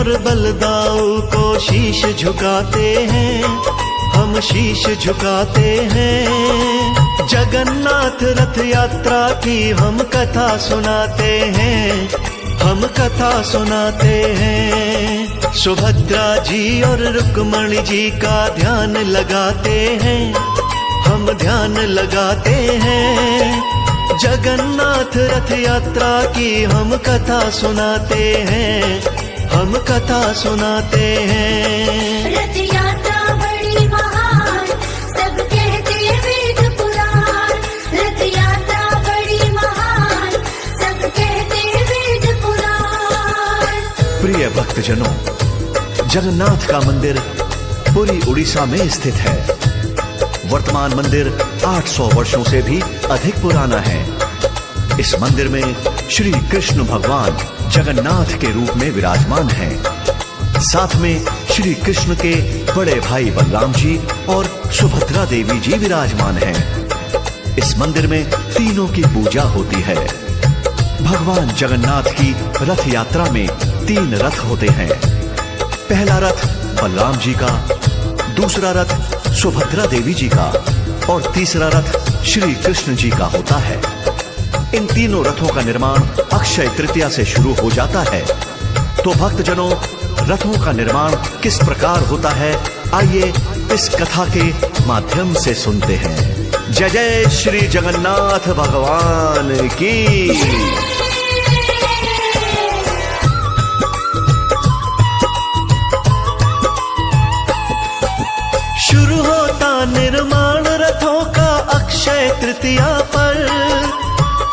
और बलदाऊ को शीश झुकाते हैं, हम शीश झुकाते हैं। जगन्नाथ रथ यात्रा की हम कथा सुनाते हैं, हम कथा सुनाते हैं। सुभद्रा जी और रुक्मणी जी का ध्यान लगाते हैं, हम ध्यान लगाते हैं। जगन्नाथ रथ यात्रा की हम कथा सुनाते हैं, हम कथा सुनाते हैं। रथ यात्रा बड़ी महान, सब कहते वेद पुराण। रथ यात्रा बड़ी महान, सब कहते वेद पुराण। प्रिय भक्तजनों, जगन्नाथ का मंदिर पुरी उड़ीसा में स्थित है। वर्तमान मंदिर 800 वर्षों से भी अधिक पुराना है। इस मंदिर में श्री कृष्ण भगवान जगन्नाथ के रूप में विराजमान हैं। साथ में श्री कृष्ण के बड़े भाई बलराम जी और सुभद्रा देवी जी विराजमान हैं। इस मंदिर में तीनों की पूजा होती है। भगवान जगन्नाथ की रथ यात्रा में 3 रथ होते हैं। पहला रथ बलराम जी का, दूसरा रथ सुभद्रा देवी जी का और तीसरा रथ श्री कृष्ण जी का होता है। इन तीनों रथों का निर्माण अक्षय तृतीया से शुरू हो जाता है। तो भक्तजनों, रथों का निर्माण किस प्रकार होता है, आइए इस कथा के माध्यम से सुनते हैं। जय जय श्री जगन्नाथ भगवान की। शुरू होता निर्माण रथों का अक्षय तृतीया पर,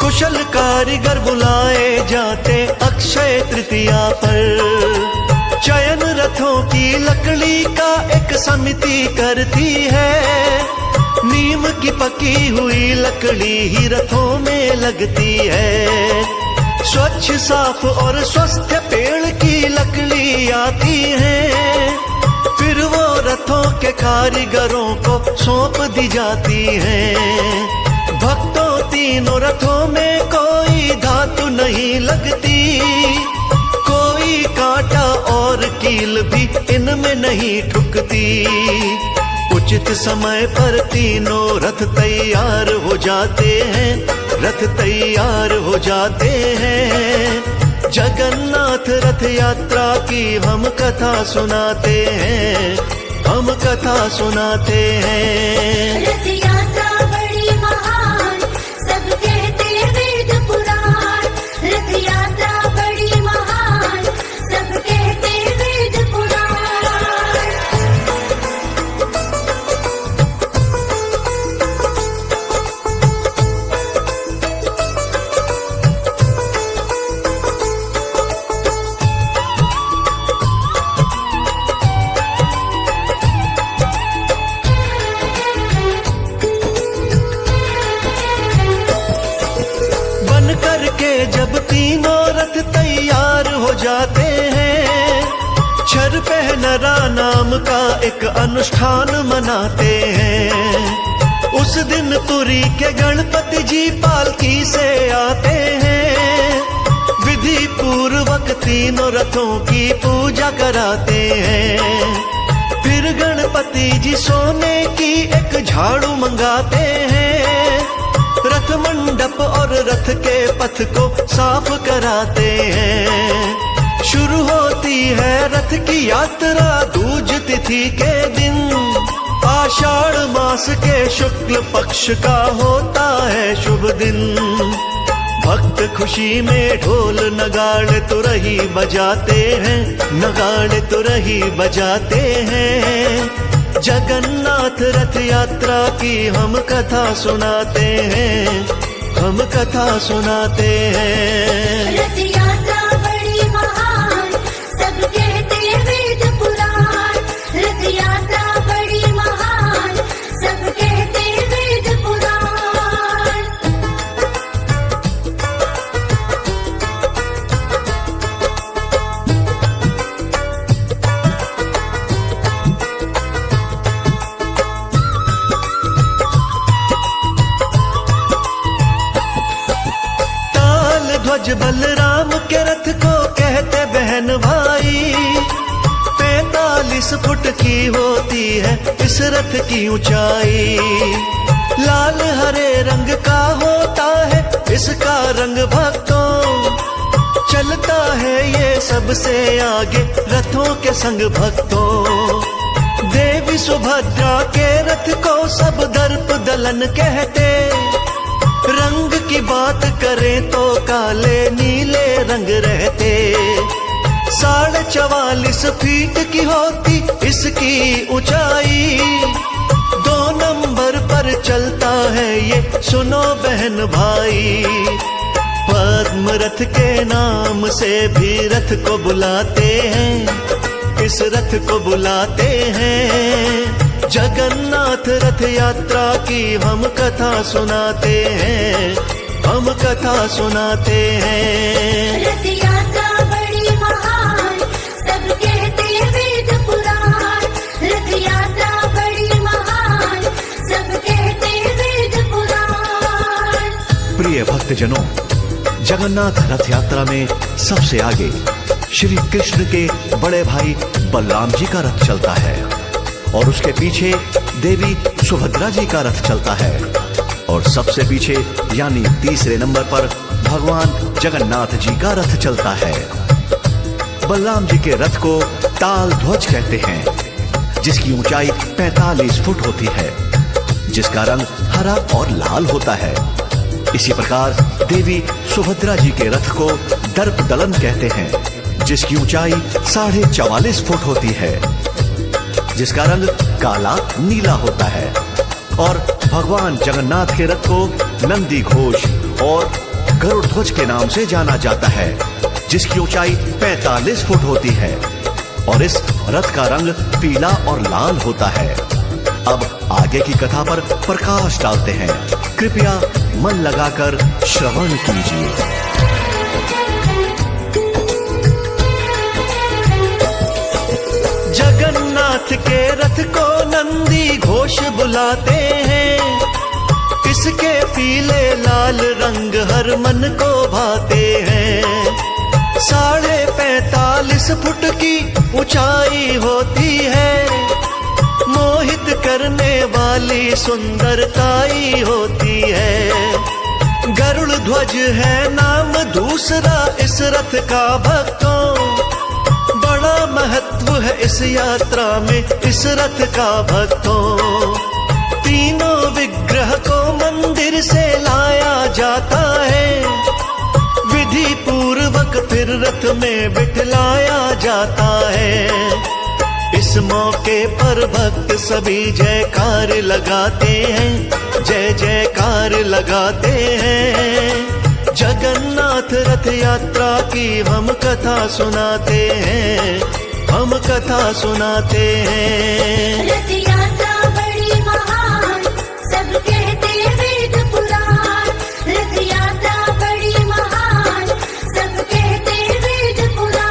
कुशल कारीगर बुलाए जाते अक्षय तृतीया पर। चयन रथों की लकड़ी का एक समिति करती है, नीम की पकी हुई लकड़ी ही रथों में लगती है। स्वच्छ साफ और स्वस्थ पेड़ की लकड़ी आती है, फिर वो रथों के कारीगरों को सौंप दी जाती है। भक्तों, तीनों रथों में कोई धातु नहीं लगती, कोई कांटा और कील भी इनमें नहीं ठुकती। उचित समय पर तीनों रथ तैयार हो जाते हैं, रथ तैयार हो जाते हैं। जगन्नाथ रथ यात्रा की हम कथा सुनाते हैं, हम कथा सुनाते हैं। रथ यात्रा बड़ी महान, सब कहते वेद पुराण। रथ यात्रा बड़ी महान, सब कहते वेद पुराण। जब तीनों रथ तैयार हो जाते हैं, छर पहनरा नाम का एक अनुष्ठान मनाते हैं। उस दिन पुरी के गणपति जी पालकी से आते हैं, विधि पूर्वक तीनों रथों की पूजा कराते हैं। फिर गणपति जी सोने की एक झाड़ू मंगाते हैं, रथ मंडप और रथ के पथ को साफ कराते हैं। शुरू होती है रथ की यात्रा दूज तिथि के दिन, आषाढ़ मास के शुक्ल पक्ष का होता है शुभ दिन। भक्त खुशी में ढोल नगाड़े तुरही बजाते हैं, नगाड़े तुरही बजाते हैं। जगन्नाथ रथ यात्रा की हम कथा सुनाते हैं, हम कथा सुनाते हैं। रथ यात्रा बड़ी महान, सब कहते वेद पुराण। रथ यात्रा बड़ी महान, सब कहते वेद पुराण। ध्वज बलराम के रथ फुट की होती है इस रथ की ऊंचाई। लाल हरे रंग का होता है इसका रंग भक्तों, चलता है ये सबसे आगे रथों के संग भक्तों। देवी सुभद्रा के रथ को सब दर्प दलन कहते, रंग की बात करें तो काले नीले रंग रहते। 44.5 फीट की होती इसकी ऊंचाई, 2 नंबर पर चलता है ये सुनो बहन भाई। पद्म रथ के नाम से भी रथ को बुलाते हैं, इस रथ को बुलाते हैं। जगन्नाथ रथ यात्रा की हम कथा सुनाते हैं, हम कथा सुनाते हैं। रथ यात्रा बड़ी महान, सब कहते वेद पुराण। रथ यात्रा बड़ी महान, सब कहते वेद पुराण। प्रिय भक्तजनों, जगन्नाथ रथ यात्रा में सबसे आगे श्री कृष्ण के बड़े भाई बलराम जी का रथ चलता है और उसके पीछे देवी सुभद्रा जी का रथ चलता है और सबसे पीछे यानी तीसरे नंबर पर भगवान जगन्नाथ जी का रथ चलता है। बलराम जी के रथ को ताल ध्वज कहते हैं, जिसकी ऊंचाई 45 फुट होती है, जिसका रंग हरा और लाल होता है। इसी प्रकार देवी सुभद्रा जी के रथ को दर्प दलन कहते हैं, जिसकी ऊंचाई 44.5 फुट होती है, जिसका रंग काला नीला होता है। और भगवान जगन्नाथ के रथ को नंदी घोष और गरुड़ ध्वज के नाम से जाना जाता है, जिसकी ऊंचाई 45 फुट होती है और इस रथ का रंग पीला और लाल होता है। अब आगे की कथा पर प्रकाश डालते हैं, कृपया मन लगाकर श्रवण कीजिए। जगन्नाथ के रथ को नंदी घोष बुलाते हैं, इसके पीले लाल रंग हर मन को भाते हैं। 45.5 फुट की ऊंचाई होती है, मोहित करने वाली सुंदरताई होती है। गरुड़ ध्वज है नाम दूसरा इस रथ का भक्तों, बड़ा महत्व है इस यात्रा में इस रथ का भक्तों। तीनों विग्रह को मंदिर से लाया जाता है, विधि पूर्वक फिर रथ में बिठलाया जाता है। इस मौके पर भक्त सभी जयकार लगाते हैं, जय जयकार लगाते हैं। जगन्नाथ रथ यात्रा की हम कथा सुनाते हैं, हम कथा सुनाते हैं। रथ यात्रा बड़ी महान, सब कहते वेद पुराण। रथ यात्रा बड़ी महान, सब कहते वेद पुराण।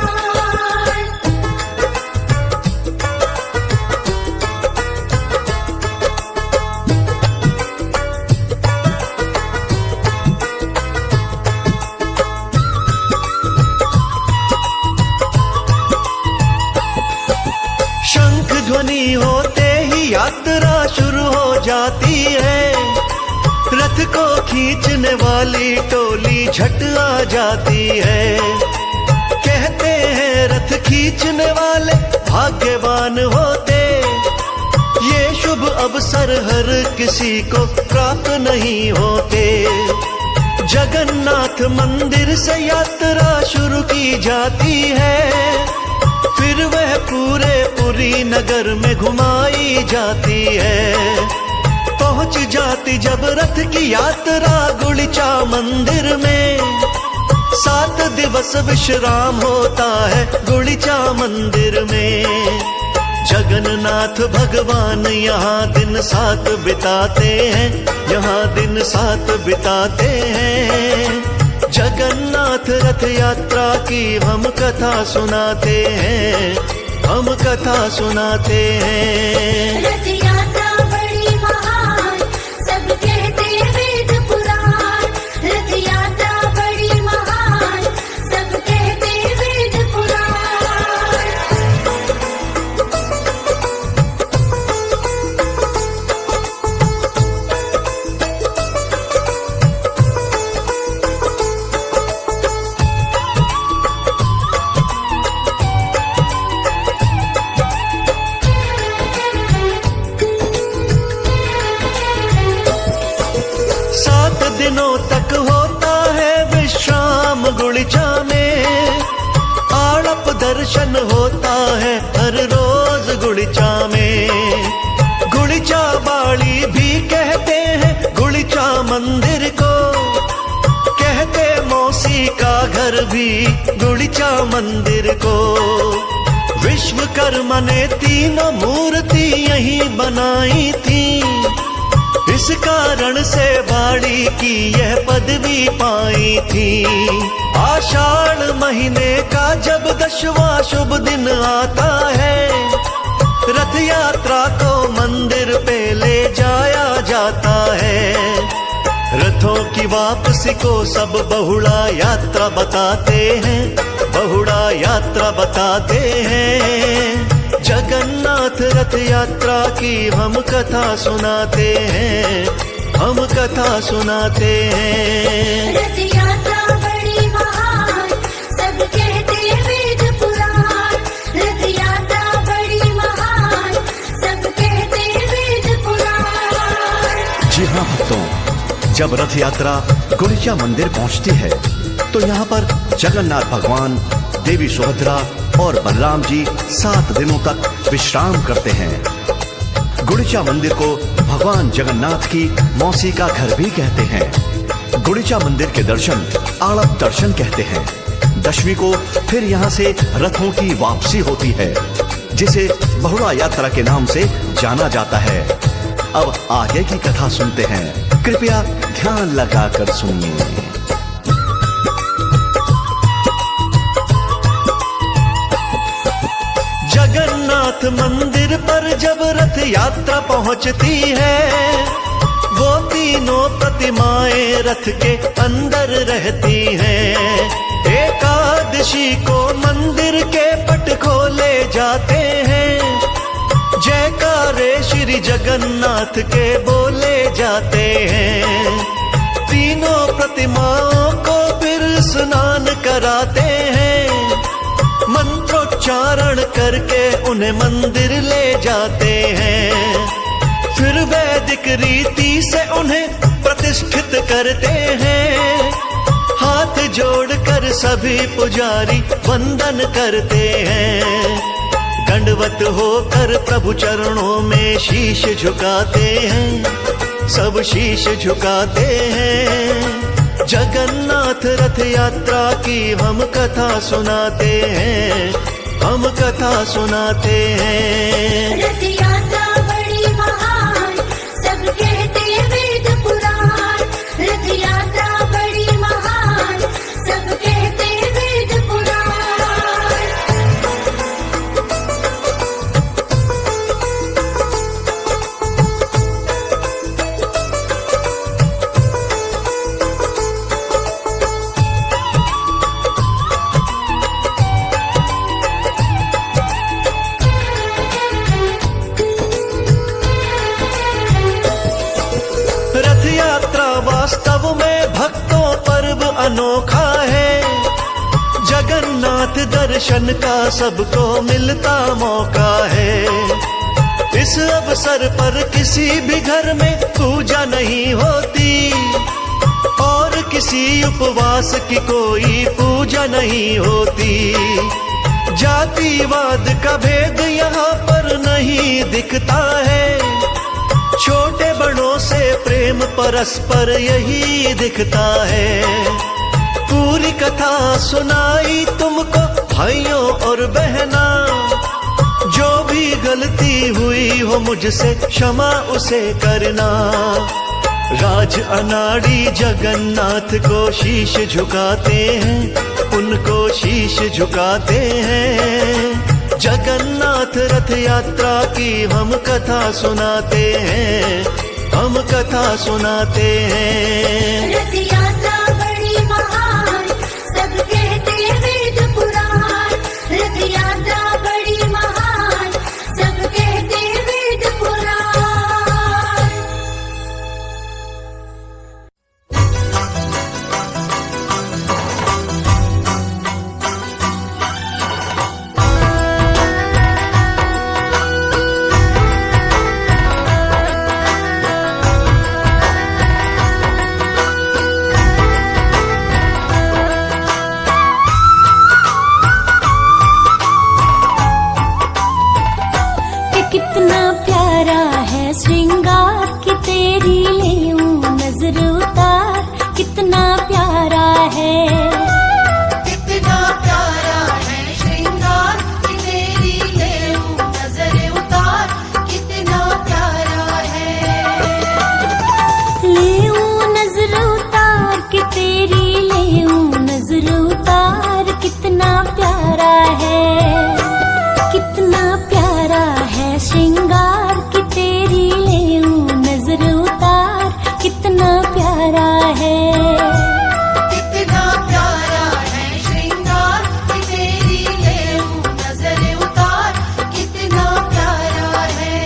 शंख ध्वनि होते ही यात्रा शुरू हो जाती है, रथ को खींचने वाली टोली झट आ जाती है। कहते हैं रथ खींचने वाले भाग्यवान होते, ये शुभ अवसर हर किसी को प्राप्त नहीं होते। जगन्नाथ मंदिर से यात्रा शुरू की जाती है, फिर वह पूरे पुरी नगर में घुमाई जाती है। पहुंच जाती जब रथ की यात्रा गुड़िचा मंदिर में, 7 दिवस विश्राम होता है गुड़िचा मंदिर में। जगन्नाथ भगवान यहाँ दिन 7 बिताते हैं, यहाँ दिन 7 बिताते हैं। जगन्नाथ रथ यात्रा की हम कथा सुनाते हैं, हम कथा सुनाते हैं। रथ यात्रा बड़ी महान, सब कहते वेद पुराण। रथ यात्रा बड़ी महान, सब कहते वेद पुराण। गुड़िचा में आड़प दर्शन होता है हर रोज गुड़िचा में। गुड़िचा बाड़ी भी कहते हैं गुड़िचा मंदिर को, कहते मौसी का घर भी गुड़िचा मंदिर को। विश्वकर्मा ने तीनों मूर्ति यहीं बनाई थी, इस कारण से बाड़ी की यह पदवी पाई थी। आषाढ़ महीने का जब 10वां शुभ दिन आता है, रथ यात्रा को मंदिर पे ले जाया जाता है। रथों की वापसी को सब बहुड़ा यात्रा बताते हैं, बहुड़ा यात्रा बताते हैं। जगन्नाथ रथ यात्रा की हम कथा सुनाते हैं, हम कथा सुनाते हैं। रथ यात्रा बड़ी महान, सब कहते वेद पुराण। रथ यात्रा बड़ी महान, सब कहते वेद पुराण। जी हाँ भक्तों, जब रथ यात्रा गुड़िचा मंदिर पहुंचती है तो यहाँ पर जगन्नाथ भगवान, देवी सुभद्रा और बलराम जी 7 दिनों तक विश्राम करते हैं। गुड़िचा मंदिर को भगवान जगन्नाथ की मौसी का घर भी कहते हैं। गुड़िचा मंदिर के दर्शन आड़प दर्शन कहते हैं। 10वीं को फिर यहाँ से रथों की वापसी होती है, जिसे बहुड़ा यात्रा के नाम से जाना जाता है। अब आगे की कथा सुनते हैं, कृपया ध्यान लगाकर सुनिए। जगन्नाथ मंदिर पर जब रथ यात्रा पहुंचती है, वो तीनों प्रतिमाएं रथ के अंदर रहती हैं। एकादशी को मंदिर के पट खोले जाते हैं, जयकारे श्री जगन्नाथ के बोले जाते हैं। तीनों प्रतिमाओं को फिर स्नान कराते हैं, मंत्रोच्चारण करके उन्हें मंदिर ले जाते हैं। फिर वैदिक रीति से उन्हें प्रतिष्ठित करते हैं। हाथ जोड़कर सभी पुजारी वंदन करते हैं। दंडवत होकर प्रभु चरणों में शीश झुकाते हैं, सब शीश झुकाते हैं। जगन्नाथ रथ यात्रा की हम कथा सुनाते हैं, हम कथा सुनाते हैं। रथ यात्रा बड़ी महान, सब कहते वेद पुराण। रथ यात्रा बड़ी महान, सब कहते वेद पुराण। रथ यात्रा वास्तव में भक्तों पर्व अनोखा है। जगन्नाथ दर्शन का सबको मिलता मौका है। इस अवसर पर किसी भी घर में पूजा नहीं होती और किसी उपवास की कोई पूजा नहीं होती। जातिवाद का भेद यहाँ पर नहीं दिखता है। छोटे बड़ों से प्रेम परस्पर यही दिखता है। पूरी कथा सुनाई तुमको भाइयों और बहना, जो भी गलती हुई हो मुझसे क्षमा उसे करना। राज अनाड़ी जगन्नाथ को शीश झुकाते हैं, उनको शीश झुकाते हैं। जगन्नाथ रथ यात्रा की हम कथा सुनाते हैं, हम कथा सुनाते हैं। रथ यात्रा बड़ी महान, सब कहते वेद पुराण। रथ यात्रा बड़ी महान, सब कहते वेद पुराण। नजर उतार कितना प्यारा है, कितना प्यारा है श्रृंगार कि तेरी लेऊं नजर उतार कितना प्यारा है। लेऊं नजर उतार कि तेरी लेऊं नजर उतार कितना प्यारा है, कितना प्यारा है श्रृंगार कि तेरी लेऊं नजर उतार कितना प्यारा है, कितना प्यारा है श्रृंगार कि तेरी लेऊं नजर उतार कितना प्यारा है।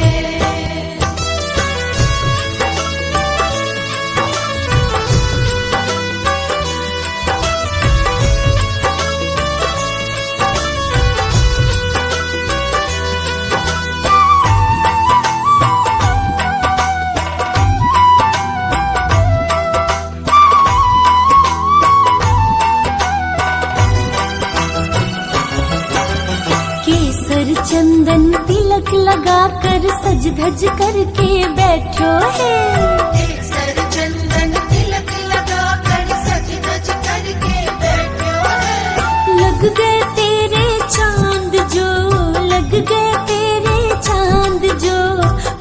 केसर चंदन तिलक लगाकर सज धज करके बैठो है, केसर चंदन तिलक लगा कर सज धज करके बैठो है। लग गए तेरे चांद जो, लग गए तेरे चांद जो,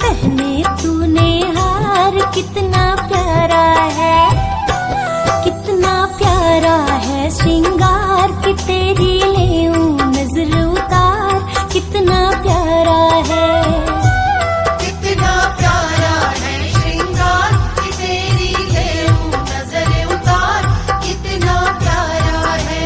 पहने तूने हार कितना प्यारा है, कितना प्यारा है श्रृंगार कि तेरी लेऊं नजर उतार कितना प्यारा है, कितना प्यारा है श्रृंगार कि तेरी लेऊं नजर उतार कितना प्यारा है।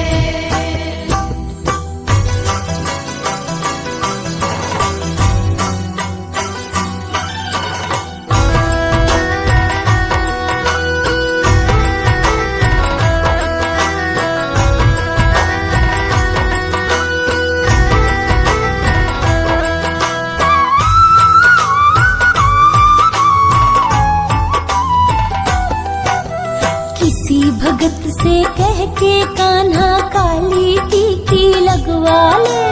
किसी भगत से कह के कान्हा काली टीकी लगवा ले,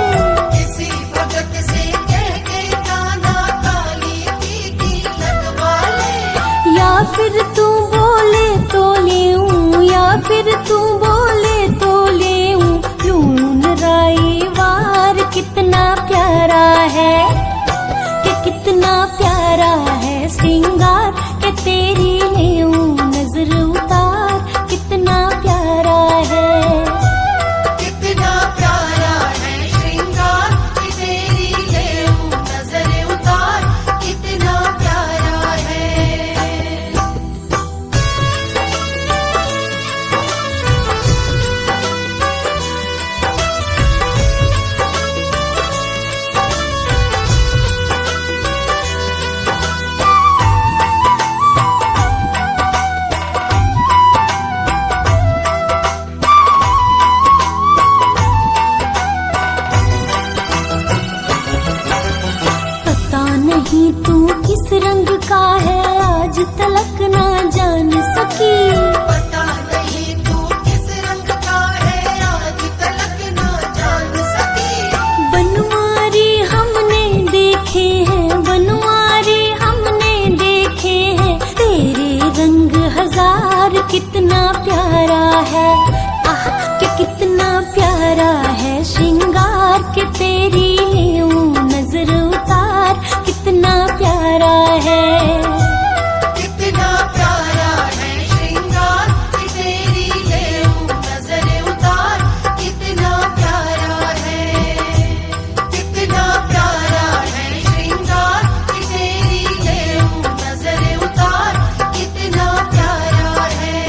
किसी भगत से कह के कान्हा काली टीकी लगवा ले। या फिर तू बोले तो लेऊं, या फिर तू बोले तो लेऊं लून राई वार कितना प्यारा है, कि कितना प्यारा है श्रृंगार के तेरी लेऊं नजर उतार कितना प्यारा है, कितना प्यारा है श्रृंगार कि तेरी लेऊं नजर उतार कितना प्यारा है। पता नहीं तू किस रंग का है आज तलक ना जान सकी, पता नहीं तू किस रंग का है आज तलक ना जान सकी। बनवारी हमने देखे हैं, बनवारी हमने देखे हैं तेरे रंग हजार कितना प्यारा है, आह कि कितना प्यारा है श्रृंगार के तेरी लेऊं नजर उतार कितना प्यारा है, कितना प्यारा है श्रृंगार कि तेरी लेऊं नजर उतार कितना प्यारा है। कितना प्यारा है श्रृंगार कि तेरी लेऊं नजर उतार कितना प्यारा है।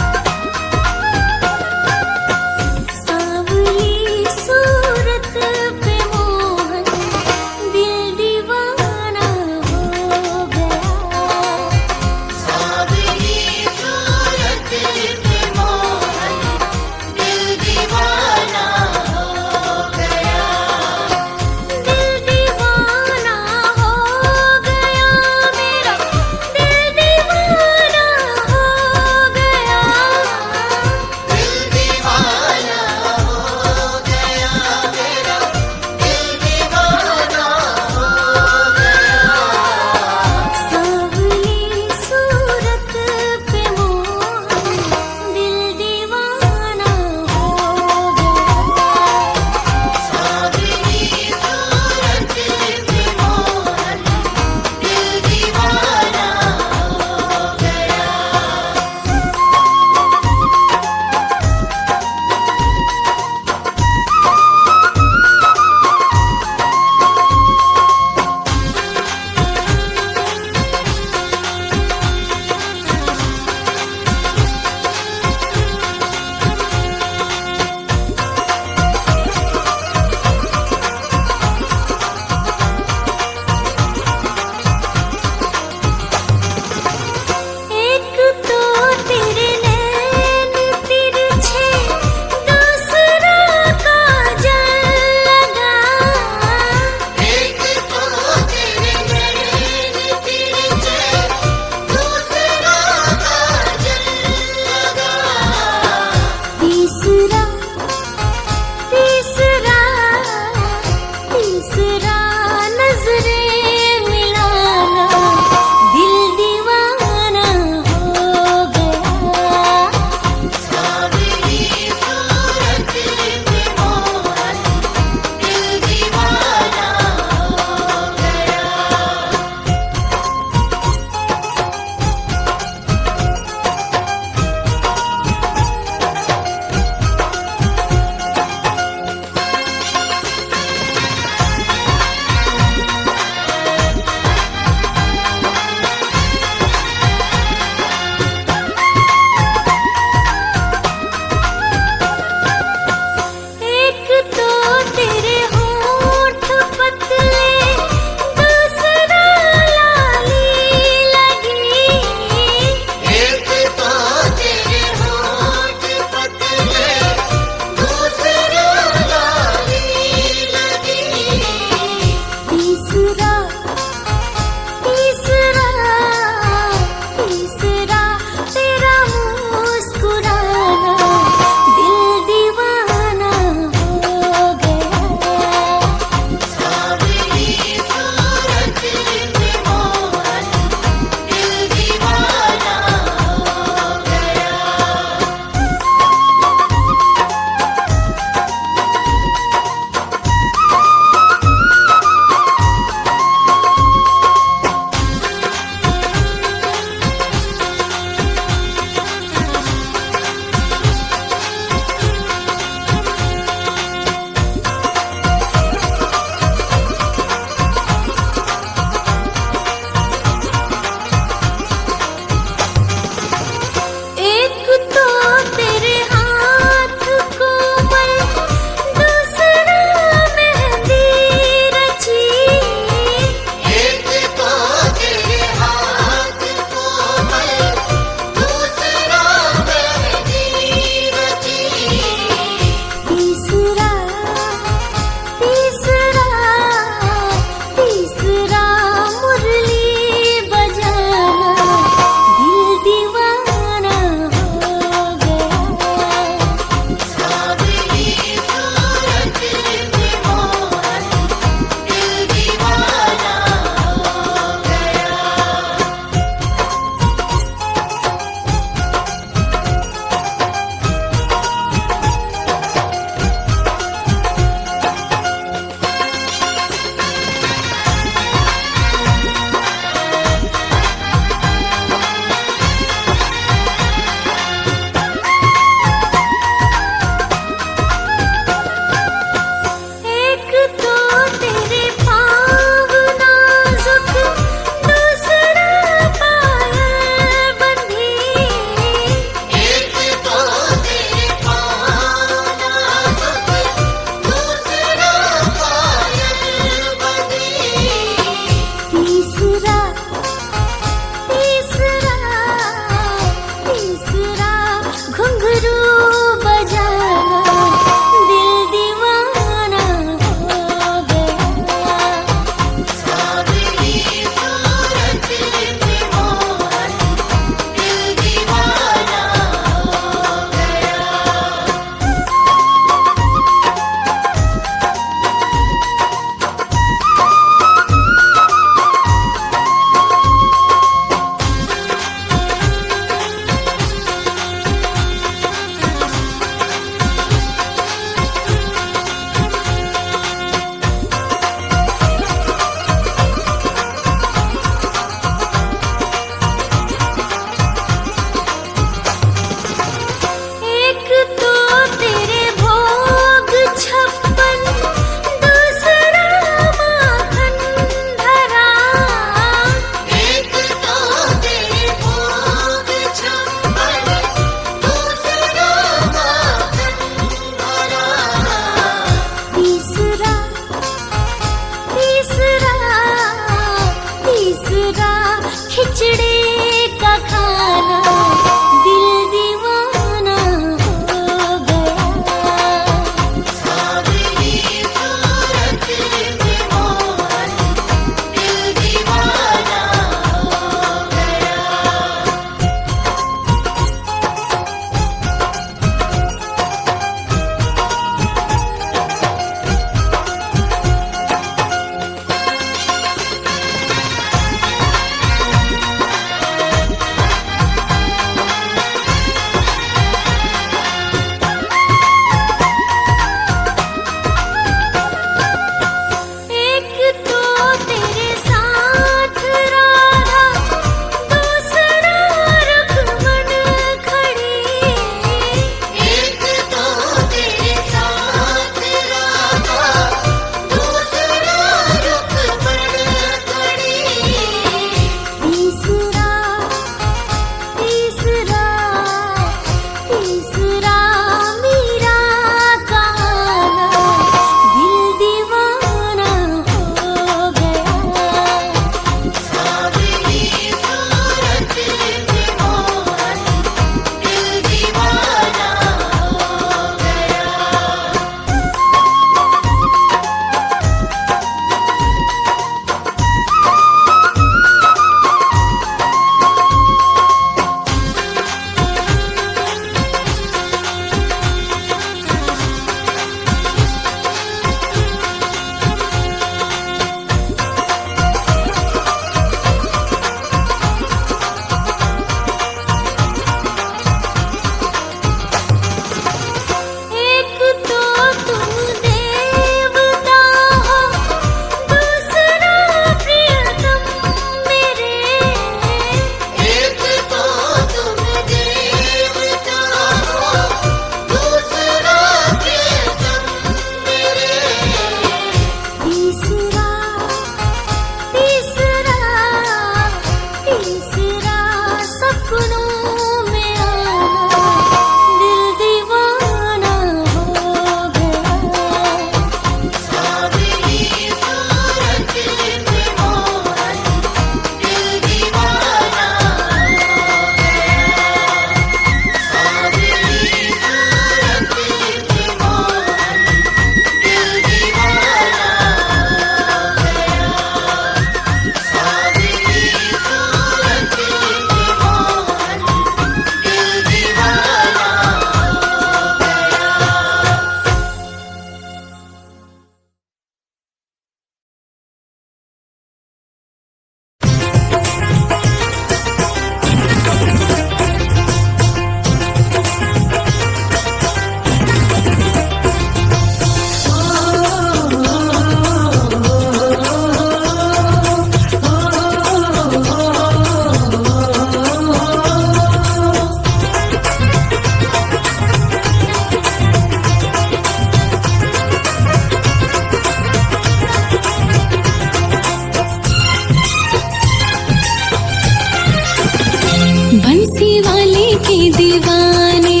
बंसी वाले के दीवाने,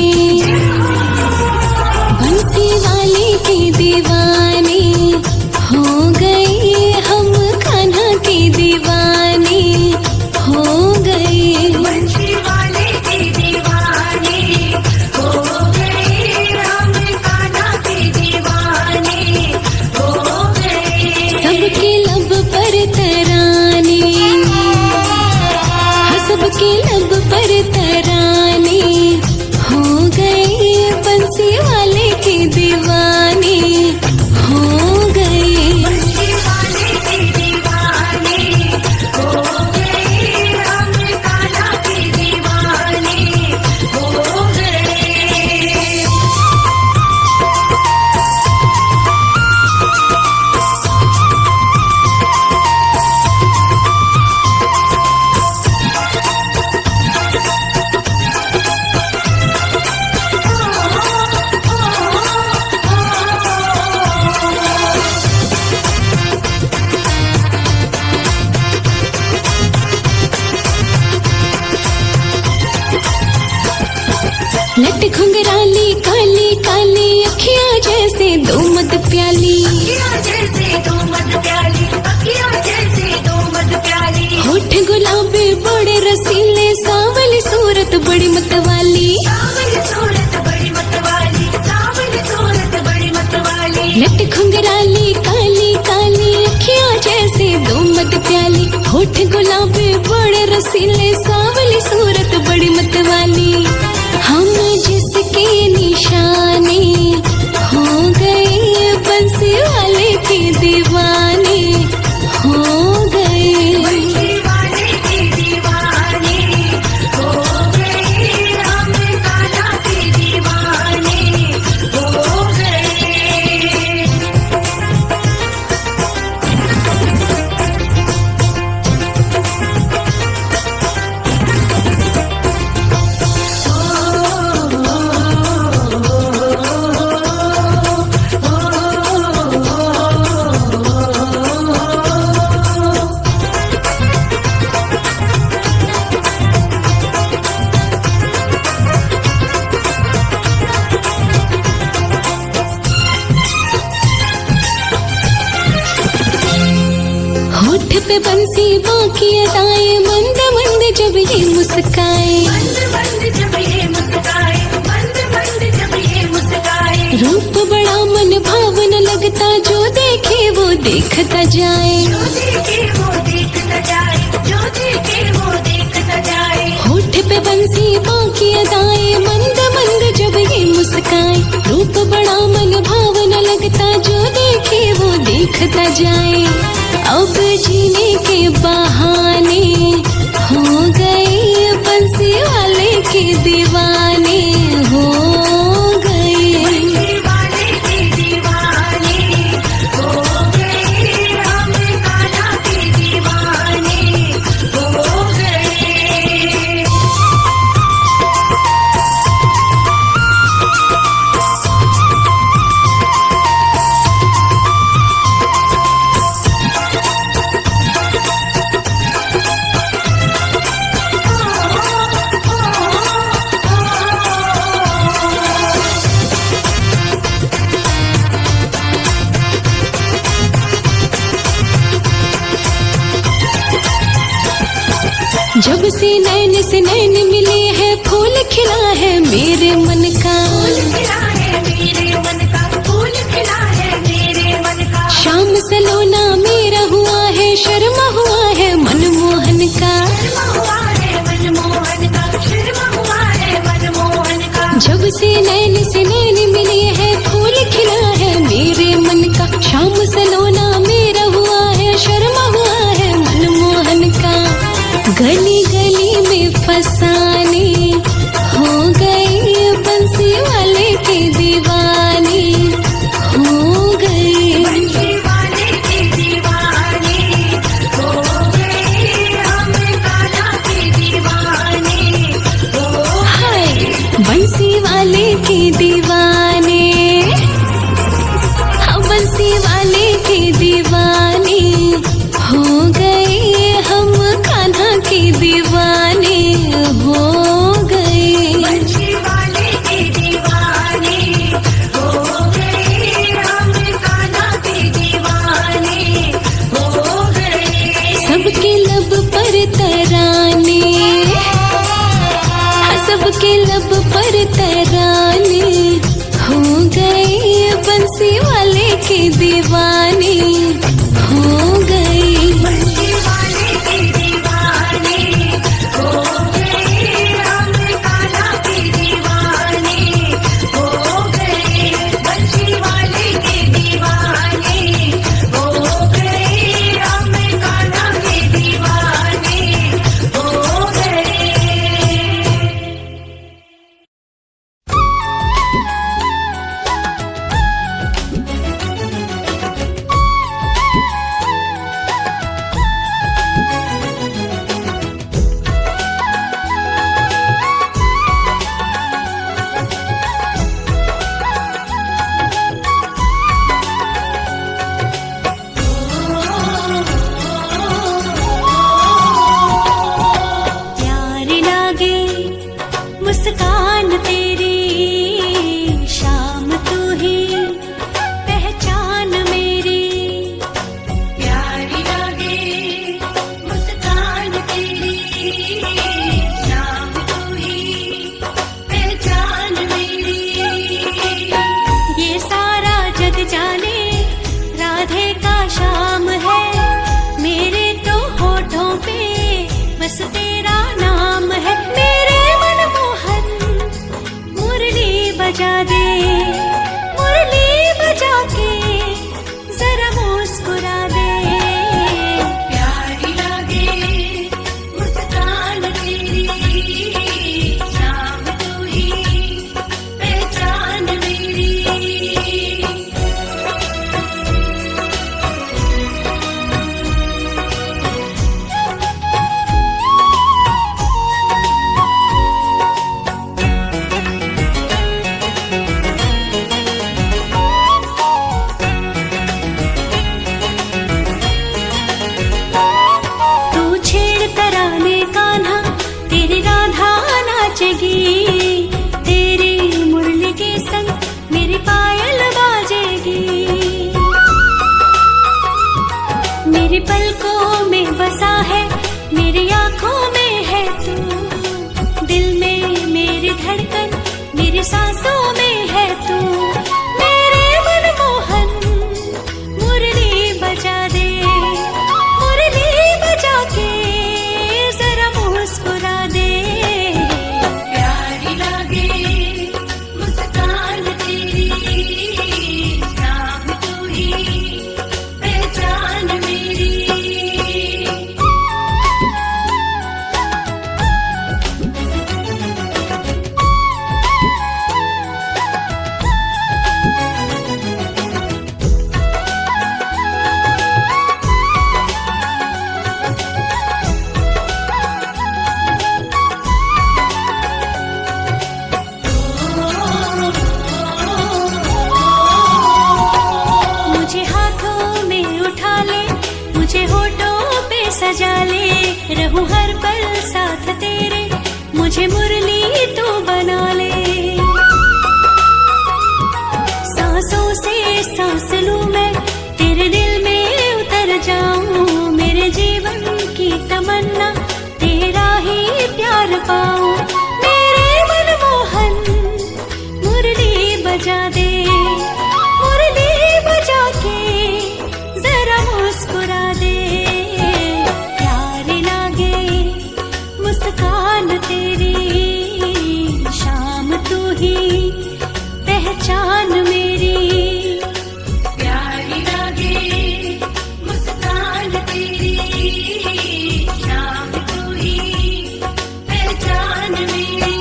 बंसी वाले के दीवाने हो गए हम, कान्हा के दीवाने हो गए। बंसी वाले के दीवाने हो गए हम, कान्हा के दीवाने हो गए। सबके लब पर तराने, हाँ सबके लब पर तराने हो गए, बंसी वाले के दीवाने हो गए। बंसी वाले के दीवाने हो गए हम, कान्हा के दीवाने हो गए। लट घुंघराली काली काली अखियां जैसे दो मद प्याली, अखियाँ जैसे दो मद प्याली, अखियाँ जैसे दो मद प्याली। होठ गुलाबी बड़े रसीले, सांवली सूरत बड़ी मतवाली। सावली सूरत बड़ी मतवाली, सावली सूरत बड़ी मतवाली। लट घुंघराली काली काली अखियां जैसे दो मद प्याली, होठ गुलाबी बड़े रसीले, सांवली सूरत बड़ी मतवाली। हम जिसके निशाने हो गए, बंसी वाले के दीवाने हो गए। बंसी वाले के दीवाने हो गए हम, कान्हा के दीवाने हो गए। होठ पे बंसी बाकी अदाएं, मंद मंद जब ये मुस्काए, बंद बंद जब ये मुस्काए, बंद बंद जब ये मुस्काए। रूप बड़ा मन भावन लगता, जो देखे वो देखता जाए। जो देखे वो देखता जाए, जो देखे वो देखता जाए। होठ पे बंसी बाकी अदाएं, मंद मंद जब ये मुस्काए, रूप बड़ा मन भावन लगता, जो देखे वो देखता जाए। अब जीने के बहाने हो गए, बंसी वाले के दीवाने हो गए। बंसी वाले के दीवाने हो गए हम, कान्हा के दीवाने हो गए। जब से नैन मिले हैं, फूल खिला है मेरे मन का। फूल खिला है मेरे मन का, फूल खिला है मेरे मन का। शाम सलोना मेरा हुआ है, शर्मा हुआ है मनमोहन का। शर्मा हुआ है मनमोहन का, शर्मा हुआ है मनमोहन का। जब से नैन मिले हैं, फूल खिला है मेरे मन का। शाम सलोना मेरा हुआ है, शर्मा हुआ है मनमोहन का। गली गली में फसाने हो गए, बंसी वाले के दीवाने हो गए। बंसी वाले के दीवाने हो गए हम, कान्हा के दीवाने हो हाय बंसी वाले के दीवाने, हाँ बंसी वाले के दीवाने हो गए हम, कान्हा के दीवाने हो सबके लब पर तराने, हो गए बंसी वाले के दीवाने, हो गए बंसी वाले के दीवाने, हो गए राम कान्हा के दीवाने, हो गए बंसी वाले के दीवाने, हो गए राम कान्हा के दीवाने, हो गए। प्यार लागे मुस्कान तेरी, शाम तू ही पहचान मेरी। प्यारी लागे मुस्कान तेरी, शाम तू ही पहचान मेरी। ये सारा जग जाने राधे का शाम है, मेरे तो होठों पे बस तेरा नाम है। मेरे मनमोहन मुरली बजा दे, मुरली बजा के जरा मुस्कुरा दे। प्यारी लागे मुस्कान तेरी, शाम तू ही पहचान मेरी। तू छेड़ तराने कान्हा, तेरी राधा नाचेगी, तेरी मुरली के संग मेरी पायल बाजेगी। मेरी पलकों में बसा है, मेरी आंखों में है तू, दिल में मेरी धड़कन, मेरी सांसों में है तू। मेरे मनमोहन मुरली बजा दे, मुरली बजा के जरा मुस्कुरा दे। प्यारी लागे मुस्कान तेरी, शाम तू ही पहचान मेरी। मुझे हाथों में उठा ले, मुझे होठों पे सजा ले, रहूं हर पल साथ तेरे, मुझे मुरली तू बना ले। सांसों से सांस लूं मैं, तेरे दिल में उतर जाऊं, मेरे जीवन की तमन्ना तेरा ही प्यार पाऊं। मेरे मनमोहन मुरली बजा दे, मुरली बजा के जरा मुस्कुरा दे। प्यार लागे मुस्कान तेरी, शाम तू ही पहचान मेरी। प्यारी लागे मुस्कान तेरी, शाम तू ही पहचान मेरी।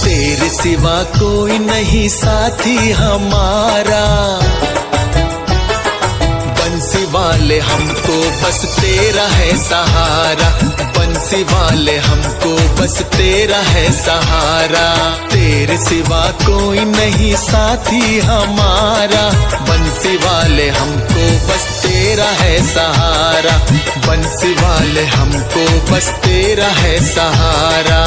तेरे सिवा कोई नहीं साथी हमारा, बंसी वाले हमको बस तेरा है सहारा। बन बंसी वाले हमको बस तेरा है सहारा, तेरे सिवा कोई नहीं साथी हमारा। बंसी वाले हमको बस तेरा है सहारा, बंसी वाले हमको बस तेरा है सहारा।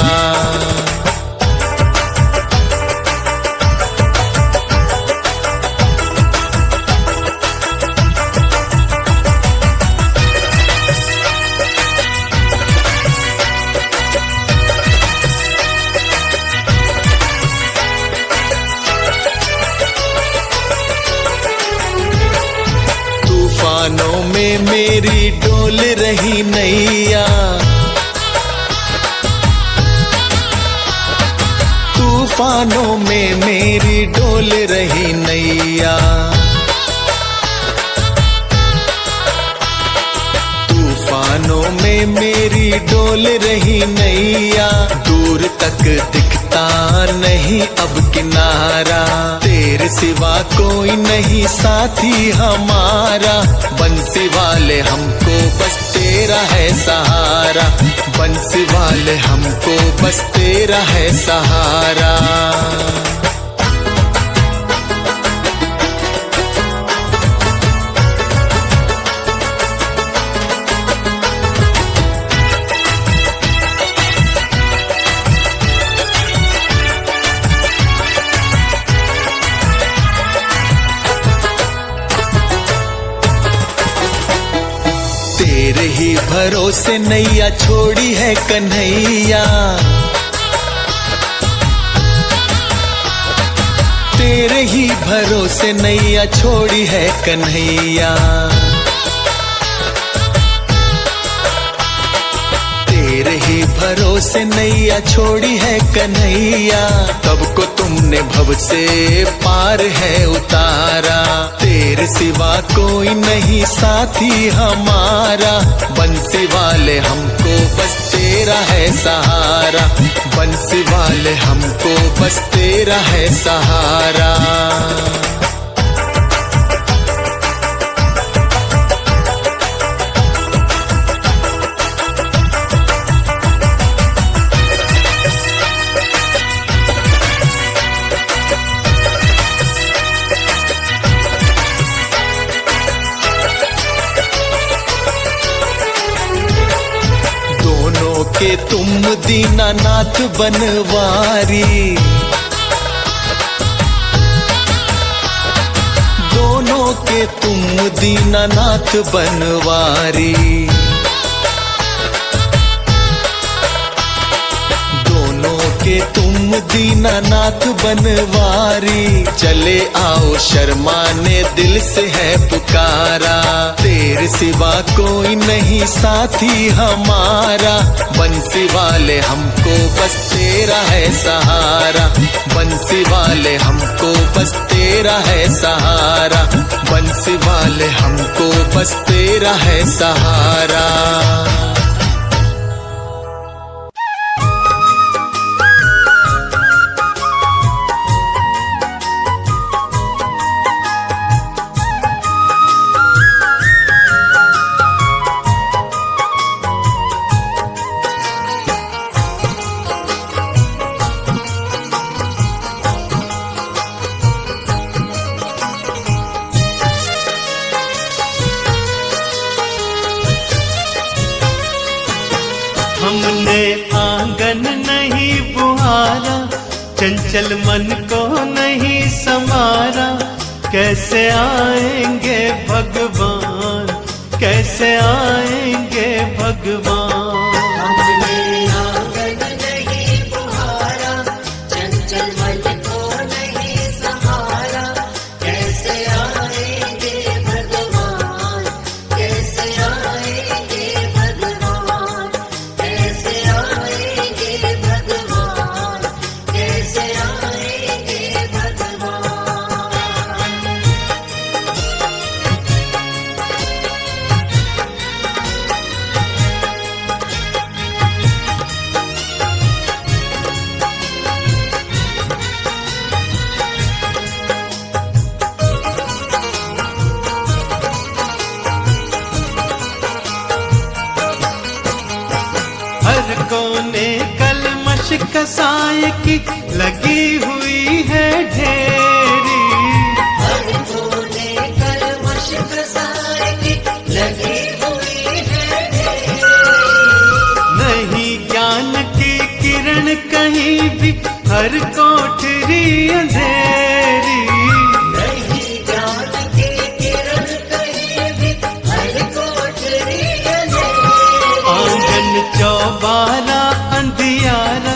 तूफानों में मेरी डोल रही नैया, तूफानों में मेरी डोल रही नैया। तूफानों में मेरी डोल रही नैया, दूर तक दिखता नहीं अब किनारा, तेरे सिवा कोई नहीं साथी हमारा। बंसी वाले हमको बस तेरा है सहारा, बंसी वाले हमको बस तेरा है सहारा। तेरे ही भरोसे नैया छोड़ी है कन्हैया, तेरे ही भरोसे नैया छोड़ी है कन्हैया। तेरे ही भरोसे नैया छोड़ी है कन्हैया, तब को तुमने भव से पार है उतारा, तेरे सिवा कोई नहीं साथी हमारा। बंसी वाले हमको बस तेरा है सहारा, बंसी वाले हमको बस तेरा है सहारा। के तुम दीनानाथ बनवारी, दोनों के तुम दीनानाथ बनवारी, दोनों के तुम दीनानाथ बनवारी। चले आओ शर्मा ने दिल से है पुकारा, तेरे सिवा कोई नहीं साथी हमारा। बंसी वाले हमको बस तेरा है सहारा, बंसी वाले हमको बस तेरा है सहारा, बंसी वाले हमको बस तेरा है सहारा। हमने आंगन नहीं बुहारा, चंचल मन को नहीं संवारा, कैसे आएंगे भगवान, कैसे आएंगे भगवान। हमने आंगन नहीं बुहारा, चंचल मन को नहीं संभाला, कैसे आएंगे भगवान, कैसे आएंगे भगवान, कैसे आएंगे भगवान, कैसे आएंगे भगवान। कसाय की लगी हुई है ढेरी। हर कोने कलमश कसाय की लगी हुई है ढेरी। नहीं ज्ञान की किरण कहीं भी, हर कोठरी अंधेरी। नहीं ज्ञान की किरण कहीं भी, हर कोठरी अंधेरी। आंगन चौबारा अंधियारा,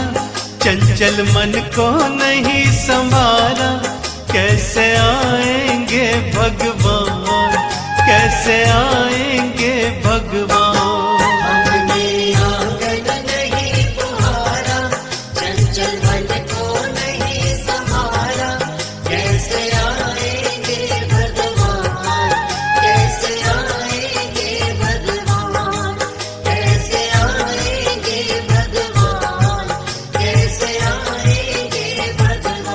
चंचल मन को नहीं संवारा। कैसे आएंगे भगवान, कैसे आएंगे भगवान। हमने आंगन नहीं तुम्हारा, चंचल मन को नहीं संभाला। कैसे आएंगे भगवान, कैसे आएंगे भगवान, कैसे आएंगे भगवान, कैसे आएंगे भगवान।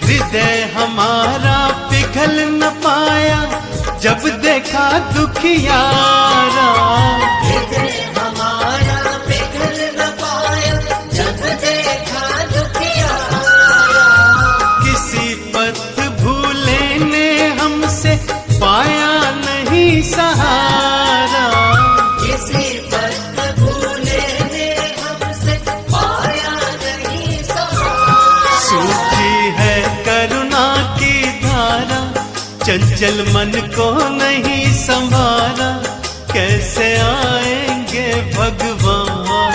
हृदय हमारा पिघल न पाया, जब देखा दुखियारा। हृदय हमारा पिघल न पाया, जब देखा दुखियारा। किसी पथ भूले ने हमसे पाया नहीं सहारा। किसी पथ भूले ने हमसे पाया नहीं सहारा। सूखी है करुणा की धारा, चंचल मन को नहीं संभाला। कैसे आएंगे भगवान,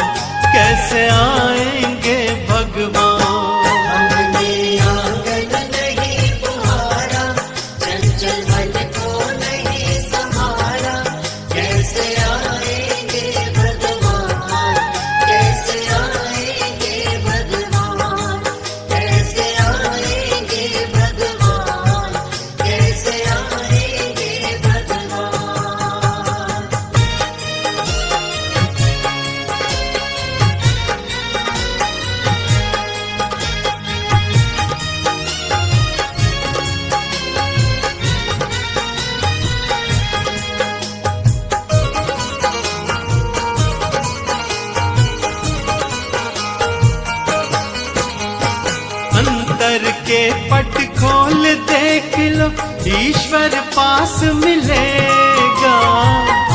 कैसे आएंगे भगवान। हमने आंगन नहीं तुम्हारा, चंचल मन को नहीं संभाला। कैसे आएंगे भगवान, कैसे आएंगे भगवान, कैसे आएंगे भगवान, कैसे आएंगे भगवान। अंतर के पट खोल देख लो, ईश्वर पास मिलेगा।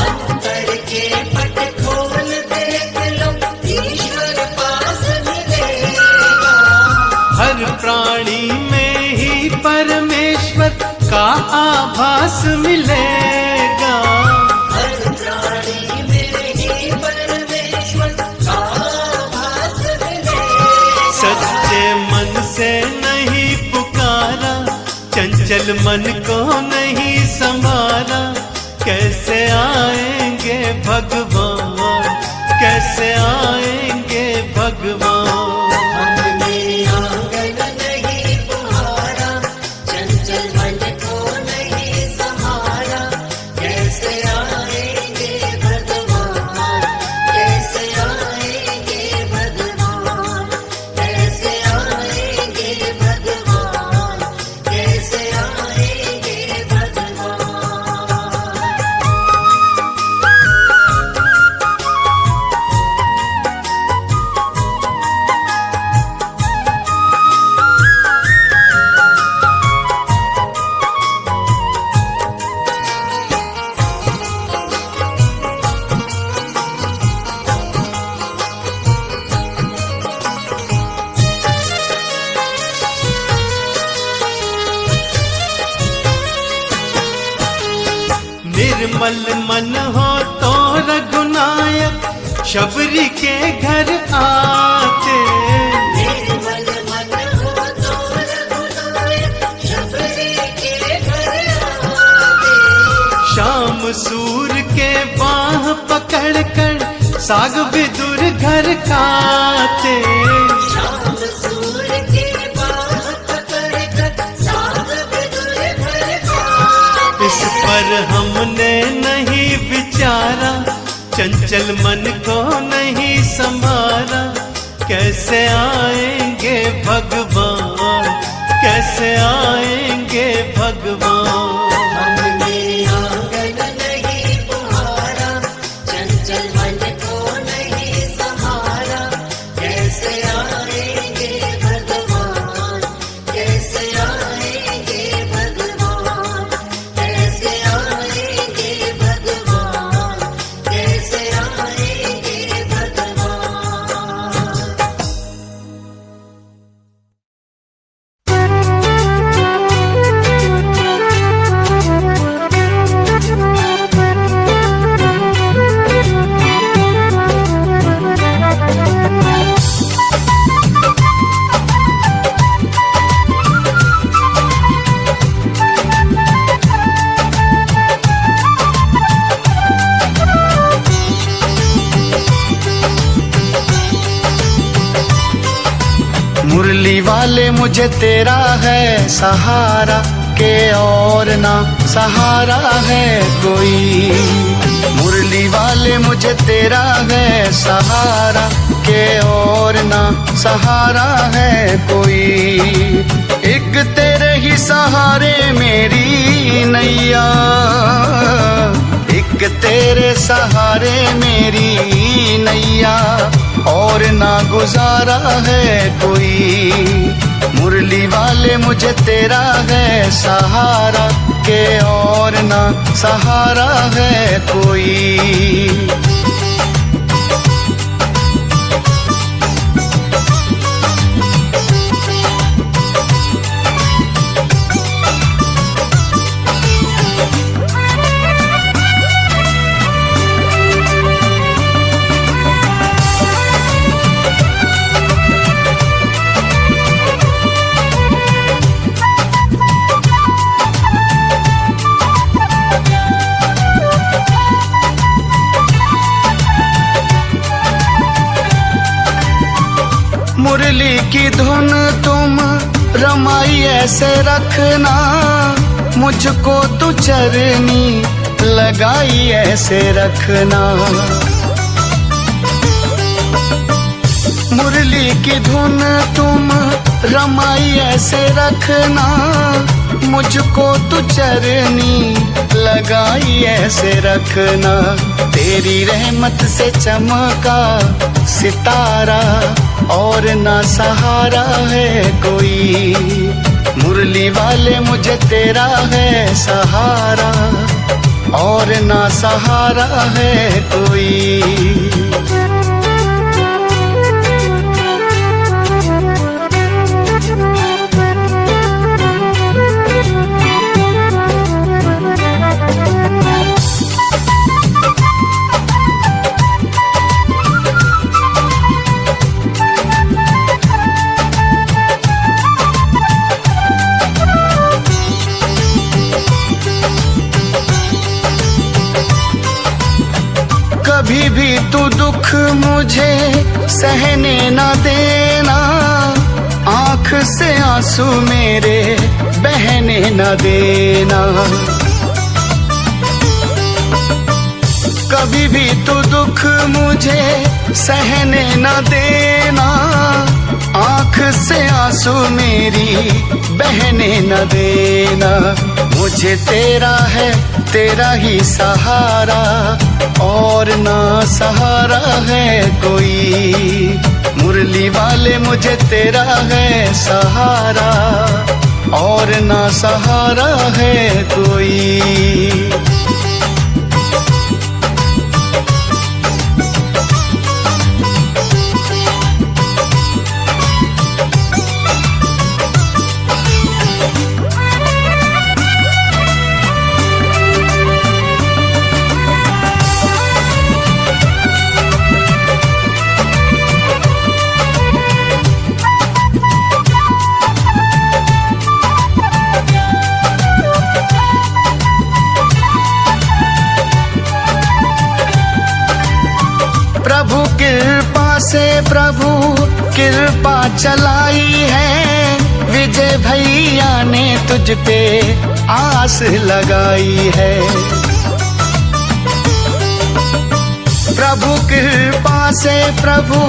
अंतर के पट खोल देख लो, ईश्वर पास मिलेगा। हर प्राणी में ही परमेश्वर का आभास मिलेगा। हर प्राणी में ही परमेश्वर का आभास मिलेगा। सच्चे मन से नहीं पुकारा, चंचल मन को नहीं संभाला। कैसे आएंगे भगवान, कैसे आएंगे भगवान। हमने आंगन नहीं तुम्हारा, चंचल मन को नहीं संभाला। कैसे आएंगे भगवान, कैसे आएंगे भगवान, कैसे आएंगे भगवान, कैसे आएंगे भगवान। निर्मल मन हो तो रघुनायक, शबरी के घर आते। निर्मल मन हो तो रघुनायक, शबरी के घर आते। शाम सूर के बाह पकड़ कर साग विदुर घर खाते। शाम सूर की बाह पकड़कर साग विदुर घर खाते। इस पर हमने नहीं विचारा, चंचल मन को नहीं संभाला। कैसे आएंगे भगवान, कैसे आएंगे भगवान। हमने आंगन नहीं बुहारा, चंचल मन को नहीं संभाला। कैसे आएंगे भगवान, कैसे आएंगे भगवान, कैसे आएंगे भगवान, कैसे आएंगे भगवान। मुरली वाले मुझे तेरा है सहारा, के और ना सहारा है कोई। मुरली वाले मुझे तेरा है सहारा, के और ना सहारा है कोई। एक तेरे ही सहारे मेरी नैया, एक तेरे सहारे मेरी नैया, और ना गुजारा है कोई। मुरली वाले मुझे तेरा है सहारा, के और ना सहारा है कोई। मुरली की धुन तुम रमाई ऐसे रखना, मुझको तू चरनी लगाई ऐसे रखना। मुरली की धुन तुम रमाई ऐसे रखना, मुझको तू चरनी लगाई ऐसे रखना। तेरी रहमत से चमका सितारा, और ना सहारा है कोई। मुरली वाले मुझे तेरा है सहारा, और ना सहारा है कोई। कभी भी तू दुख मुझे सहने न देना, आँख से आंसू मेरे बहने न देना। कभी भी तू दुख मुझे सहने न देना, आँख से आंसू मेरी बहने न देना। मुझे तेरा है तेरा ही सहारा, और ना सहारा है कोई। मुरली वाले मुझे तेरा है सहारा, और ना सहारा है कोई। प्रभु कृपा चलाई है, विजय भैया ने तुझ पे आस लगाई है। प्रभु कृपा से प्रभु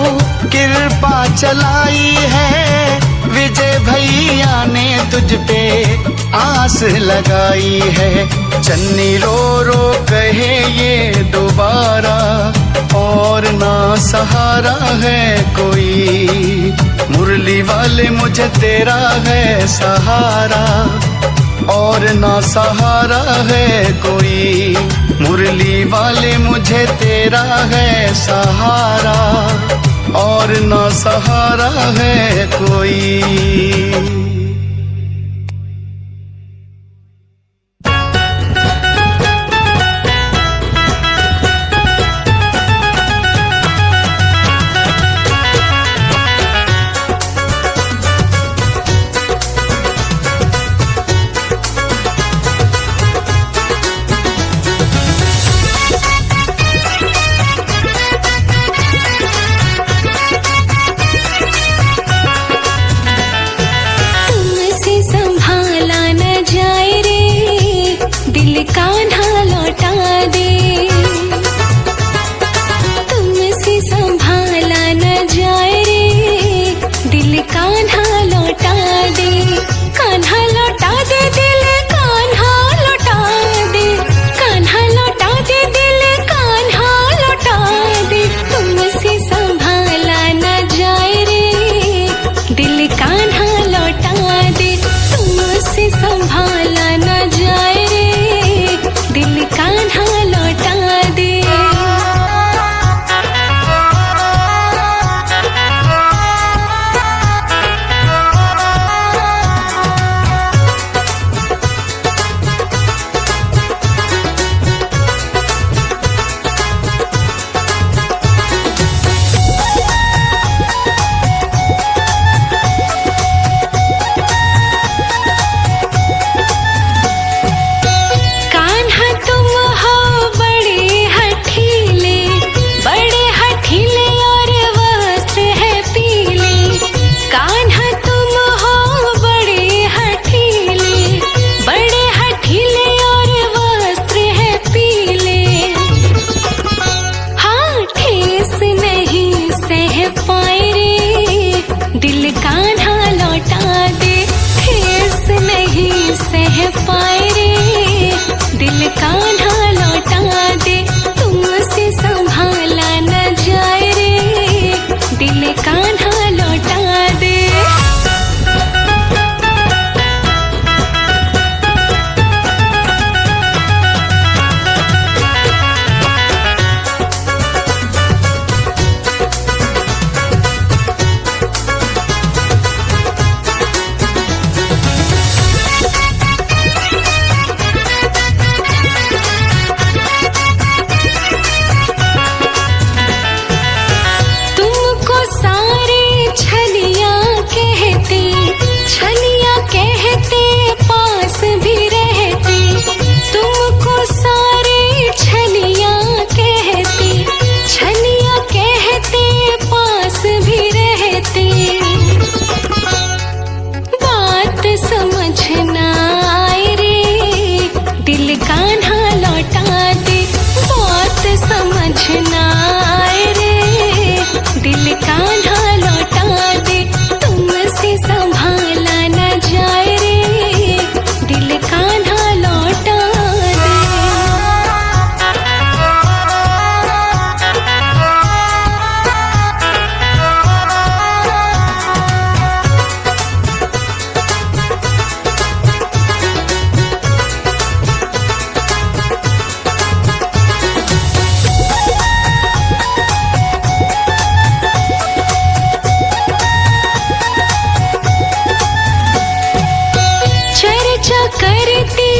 कृपा चलाई है, विजय भैया ने तुझ पे आस लगाई है। चन्नी रो रो कहे ये दोबारा, और ना सहारा है कोई, मुरली वाले मुझे तेरा है सहारा, और ना सहारा है कोई, मुरली वाले मुझे तेरा है सहारा, और ना सहारा है कोई। कान्हा लौटा दे, तुमसे संभाला न जाए रे, दिल कान्हा लौटा दे, कान्हा लौटा दे, दिल कान्हा लौटा दे, कान्हा लौटा दे, दिल कान्हा लौटा दे, तुमसे संभाला न जाए रे, दिल कान्हा लौटा दे, तुमसे संभाला न जाए रे, दिल कान्हा लौटा दे। दिल कान्हा लौटा दे, ठेस नहीं सह पाए रे, दिल कान्हा लौटा दे, तुमसे संभाला न जाए रे, दिल कान्हा लौटा दे। करती